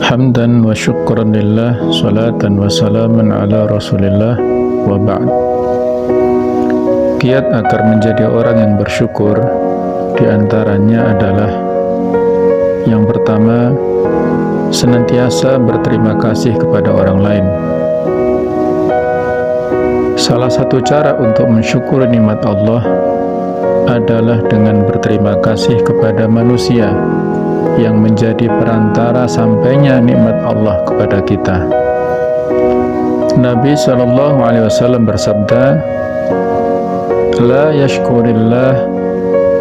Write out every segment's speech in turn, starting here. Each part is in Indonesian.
Hamdan wa syukran lillah, salatan wa salaman ala rasulillah, wa ba'd. Kiat agar menjadi orang yang bersyukur diantaranya adalah: yang pertama, senantiasa berterima kasih kepada orang lain. Salah satu cara untuk mensyukuri nikmat Allah adalah dengan berterima kasih kepada manusia yang menjadi perantara sampainya nikmat Allah kepada kita. Nabi SAW bersabda, "La yashkurillah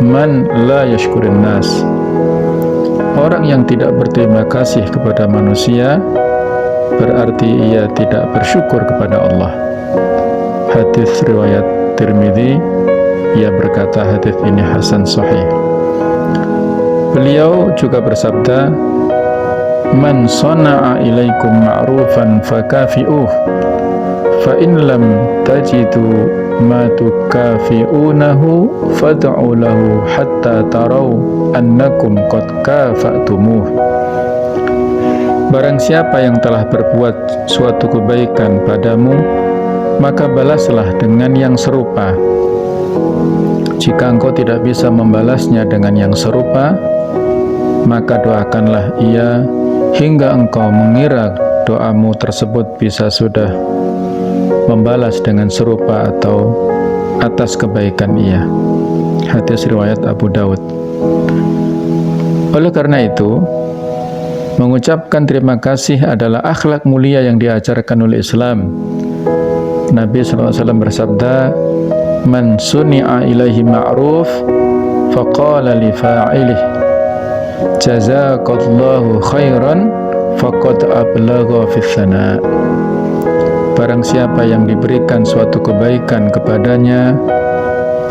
man la yashkurin nas." Orang yang tidak berterima kasih kepada manusia berarti ia tidak bersyukur kepada Allah. Hadis riwayat Tirmidzi. Ia berkata hadis ini hasan sahih. Beliau juga bersabda, "Man sana'a ilaikum ma'rufan fakafi'uh, fa in lam tajidu ma tukafi'unahu fad'u lahu hatta tarau annakum qad kafa'tumuh." Barang siapa yang telah berbuat suatu kebaikan padamu, maka balaslah dengan yang serupa. Jika engkau tidak bisa membalasnya dengan yang serupa, maka doakanlah ia hingga engkau mengira doamu tersebut bisa sudah membalas dengan serupa atau atas kebaikan ia. Hadis riwayat Abu Daud. Oleh karena itu, mengucapkan terima kasih adalah akhlak mulia yang diajarkan oleh Islam. Nabi SAW bersabda, "Man suni'a ilaihi ma'ruf faqala li fa'ilih jazakallahu khairan faqad ablagha fis sana." Barang siapa yang diberikan suatu kebaikan kepadanya,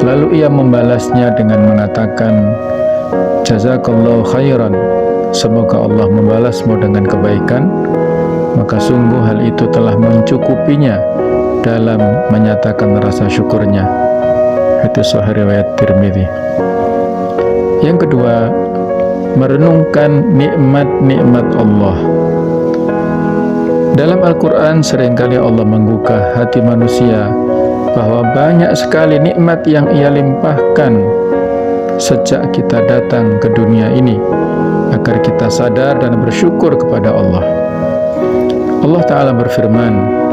lalu ia membalasnya dengan mengatakan, "Jazakallahu khairan," semoga Allah membalasmu dengan kebaikan, maka sungguh hal itu telah mencukupinya dalam menyatakan rasa syukurnya. Hadis sahih riwayat Tirmidzi. Yang kedua, merenungkan nikmat-nikmat Allah. Dalam Al-Quran seringkali Allah menggugah hati manusia bahwa banyak sekali nikmat yang Ia limpahkan sejak kita datang ke dunia ini, agar kita sadar dan bersyukur kepada Allah. Allah Ta'ala berfirman,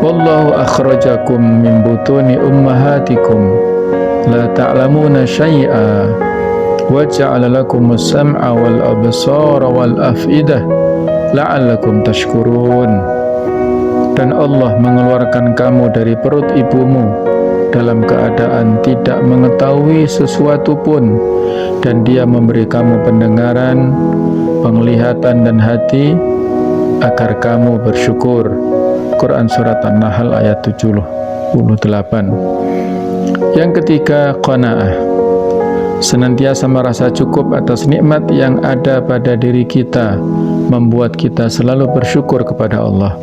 "Wallahu akhrajakum min butuni ummahatikum la ta'lamuna syai'a wa ja'ala lakumus sam'a wal absara wal af'idah la'allakum tashkurun." Dan Allah mengeluarkan kamu dari perut ibumu dalam keadaan tidak mengetahui sesuatu pun, dan Dia memberi kamu pendengaran, penglihatan dan hati agar kamu bersyukur. Quran Surat An-Nahl ayat 78. Yang ketiga, qanaah. Senantiasa merasa cukup atas nikmat yang ada pada diri kita membuat kita selalu bersyukur kepada Allah.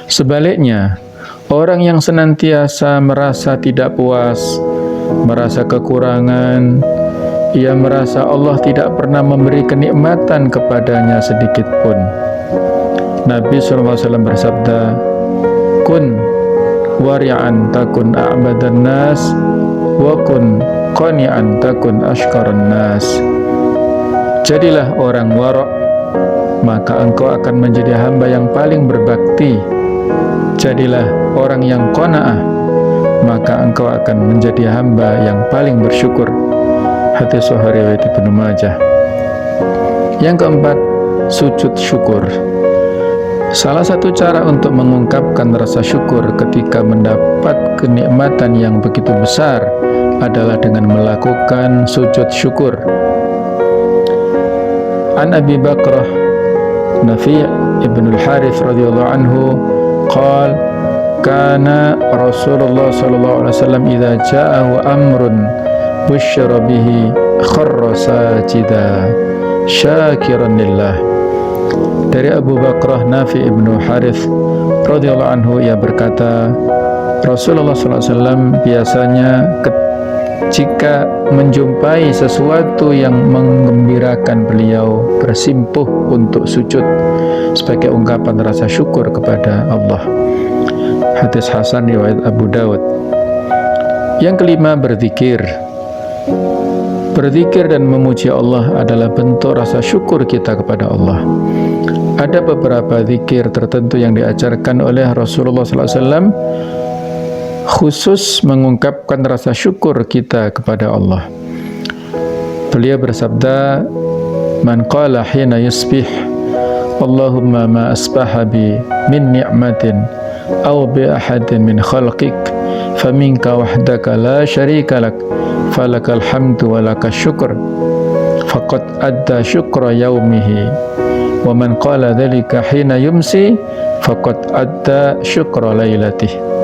Sebaliknya, orang yang senantiasa merasa tidak puas, merasa kekurangan, ia merasa Allah tidak pernah memberi kenikmatan kepadanya sedikit pun. Nabi SAW bersabda, "Kun wari'an takun a'badan nas, wa kun qani'an takun ashkaran nas." Jadilah orang wara', maka engkau akan menjadi hamba yang paling berbakti. Jadilah orang yang qana'ah, maka engkau akan menjadi hamba yang paling bersyukur. Hadis sahih riwayat Ibnu Majah. Yang keempat, sujud syukur. Salah satu cara untuk mengungkapkan rasa syukur ketika mendapat kenikmatan yang begitu besar adalah dengan melakukan sujud syukur. An Abi Bakrah Nafi' ibn al-Harith radhiyallahu anhu qala, kana Rasulullah sallallahu alaihi wasallam idza ja'ahu amrun busyira bihi kharra sajida syakiran lillah. Dari Abu Bakrah Nafi' ibnu Harith radhiyallahu anhu, ia berkata, Rasulullah SAW biasanya jika menjumpai sesuatu yang menggembirakan beliau bersimpuh untuk sujud sebagai ungkapan rasa syukur kepada Allah. Hadis hasan riwayat Abu Dawud. Yang kelima, berzikir. Berzikir dan memuji Allah adalah bentuk rasa syukur kita kepada Allah. Ada beberapa zikir tertentu yang diajarkan oleh Rasulullah SAW khusus mengungkapkan rasa syukur kita kepada Allah. Beliau bersabda, "Man qala hina yusbih, Allahumma ma asbaha bi min ni'matin aw bi ahadin min khalqik faminka wahdaka la syarika lak falakal hamdu wa lakas syukur faqad adda syukra yaumihi wa man qala dhalika hina yumsi faqad adda syukra lailatih."